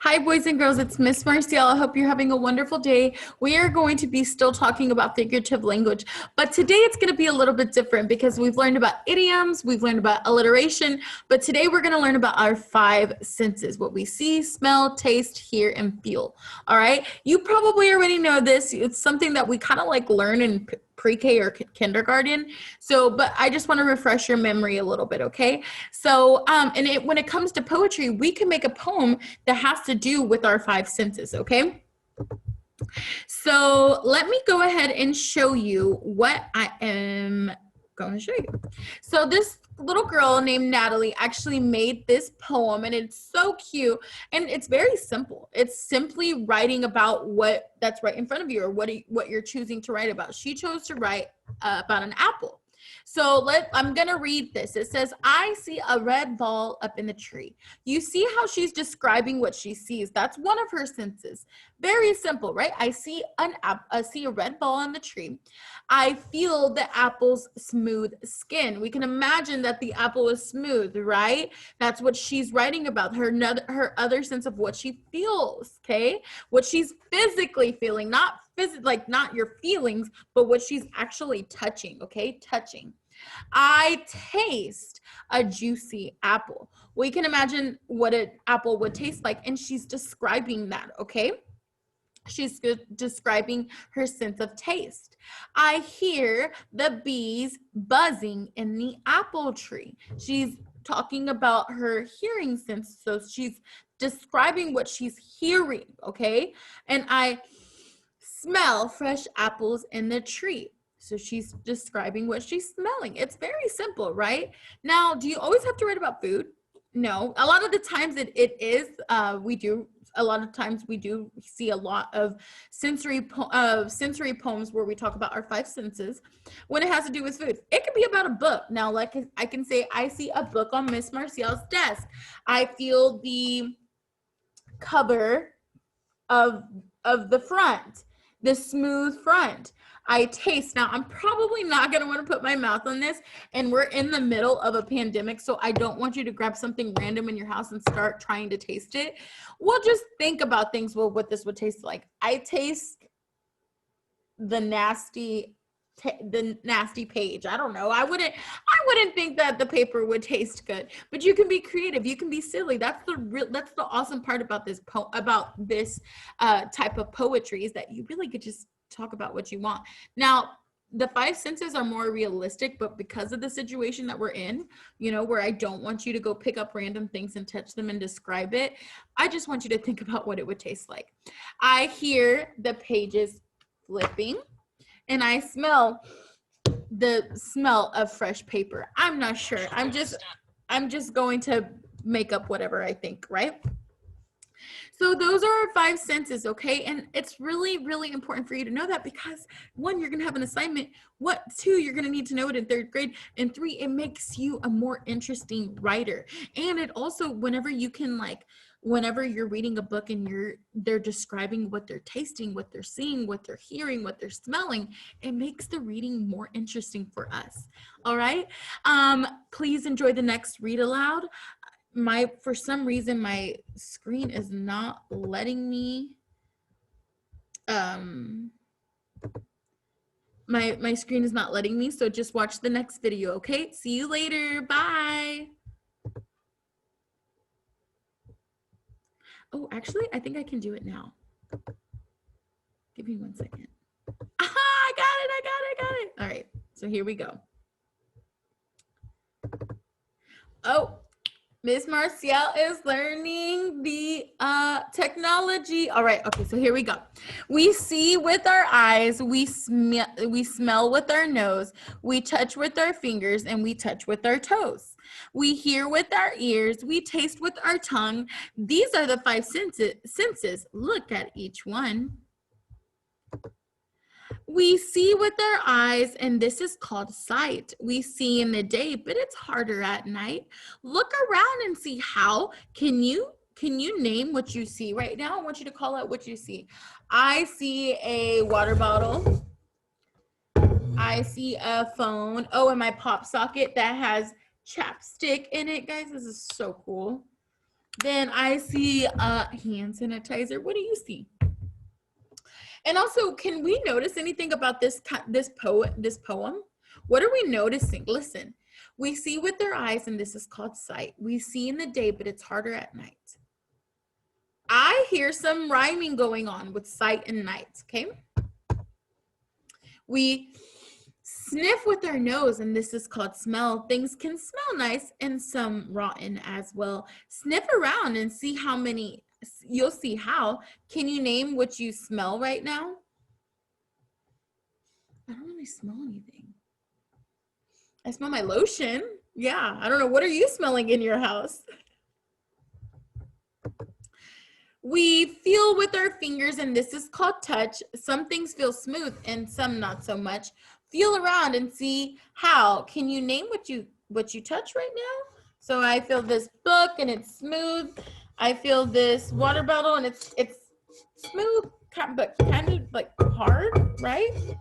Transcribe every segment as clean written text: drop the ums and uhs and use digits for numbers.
Hi, boys and girls. It's Miss Marcial. I hope you're having a wonderful day. We are going to be still talking about figurative language, but today it's going to be a little bit different because we've learned about idioms, we've learned about alliteration, but today we're going to learn about our five senses, what we see, smell, taste, hear, and feel. All right. You probably already know this. It's something that we kind of like learn in pre-K or kindergarten. So, but I just want to refresh your memory a little bit, okay? So, when it comes to poetry, we can make a poem that has to do with our five senses, okay? So let me go ahead and show you what I am going to show you. So this little girl named Natalie actually made this poem, and it's so cute, and it's very simple. It's simply writing about what that's right in front of you, or what you're choosing to write about. She chose to write about an apple. So I'm going to read this. It says, I see a red ball up in the tree. You see how she's describing what she sees. That's one of her senses. Very simple, right? I see a red ball in the tree. I feel the apple's smooth skin. We can imagine that the apple is smooth, right? That's what she's writing about, her other sense of what she feels, okay? What she's physically feeling, not your feelings, but what she's actually touching, okay? Touching. I taste a juicy apple. We can imagine what an apple would taste like, and she's describing that, okay? She's describing her sense of taste. I hear the bees buzzing in the apple tree. She's talking about her hearing sense, so she's describing what she's hearing, okay? And I smell fresh apples in the tree. So she's describing what she's smelling. It's very simple, right? Now, do you always have to write about food? No. A lot of the times it is. A lot of times we do see a lot of sensory poems where we talk about our five senses when it has to do with food. It could be about a book. Now, like I can say, I see a book on Miss Marcial's desk. I feel the cover of the front, the smooth front. I taste. Now, I'm probably not going to want to put my mouth on this, and we're in the middle of a pandemic, so I don't want you to grab something random in your house and start trying to taste it. We'll just think about things, well, what this would taste like. I taste the nasty page. I don't know. I wouldn't think that the paper would taste good, but you can be creative. You can be silly. That's the awesome part about this type of poetry, is that you really could just talk about what you want. Now, the five senses are more realistic, but because of the situation that we're in, where I don't want you to go pick up random things and touch them and describe it, I just want you to think about what it would taste like. I hear the pages flipping, and I smell the smell of fresh paper. I'm not sure. I'm just going to make up whatever I think, right? So those are our five senses, okay? And it's really, really important for you to know that, because one, you're going to have an assignment. Two, you're going to need to know it in third grade. And three, it makes you a more interesting writer. And it also, whenever you're reading a book and they're describing what they're tasting, what they're seeing, what they're hearing, what they're smelling, it makes the reading more interesting for us. All right. Please enjoy the next read aloud. For some reason, my screen is not letting me, my screen is not letting me, so just watch the next video, okay? See you later, bye. Oh, actually, I think I can do it now. Give me 1 second. Aha, I got it. All right, so here we go. Oh, Miss Marcial is learning the technology. All right, okay, so here we go. We see with our eyes, we smell with our nose, we touch with our fingers, and we touch with our toes. We hear with our ears, we taste with our tongue. These are the five senses. Look at each one. We see with our eyes, and this is called sight. We see in the day, but it's harder at night. Look around and see how. Can you name what you see right now? I want you to call out what you see. I see a water bottle. I see a phone. Oh, and my pop socket that has chapstick in it. Guys, this is so cool. Then I see hand sanitizer. What do you see? And also, can we notice anything about this poem? What are we noticing? Listen, we see with our eyes, and this is called sight. We see in the day, but it's harder at night. I hear some rhyming going on with sight and night, okay? We sniff with our nose, and this is called smell. Things can smell nice and some rotten as well. Sniff around and see how many, you'll see how. Can you name what you smell right now? I don't really smell anything. I smell my lotion. Yeah, I don't know. What are you smelling in your house? We feel with our fingers, and this is called touch. Some things feel smooth and some not so much. Feel around and see how. Can you name what you touch right now? So I feel this book and it's smooth. I feel this water bottle and it's smooth, but kind of like hard, right?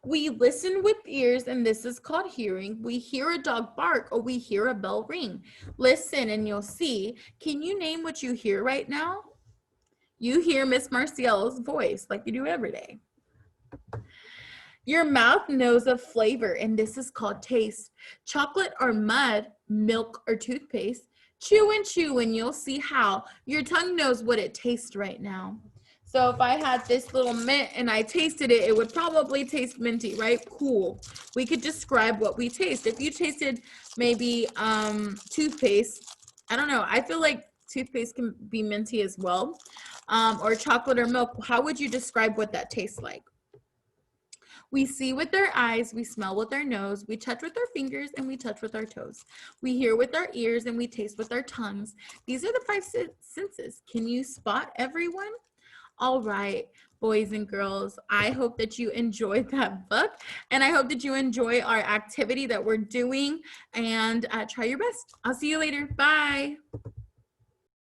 We listen with ears, and this is called hearing. We hear a dog bark or we hear a bell ring. Listen and you'll see. Can you name what you hear right now? You hear Miss Marciel's voice like you do every day. Your mouth knows a flavor, and this is called taste. Chocolate or mud, milk or toothpaste. Chew and you'll see how. Your tongue knows what it tastes right now. So if I had this little mint and I tasted it, it would probably taste minty, right? Cool. We could describe what we taste. If you tasted maybe toothpaste, I don't know. I feel like toothpaste can be minty as well, or chocolate or milk. How would you describe what that tastes like? We see with our eyes, we smell with our nose, we touch with our fingers, and we touch with our toes. We hear with our ears, and we taste with our tongues. These are the five senses. Can you spot everyone? All right, boys and girls, I hope that you enjoyed that book, and I hope that you enjoy our activity that we're doing, and try your best. I'll see you later. Bye.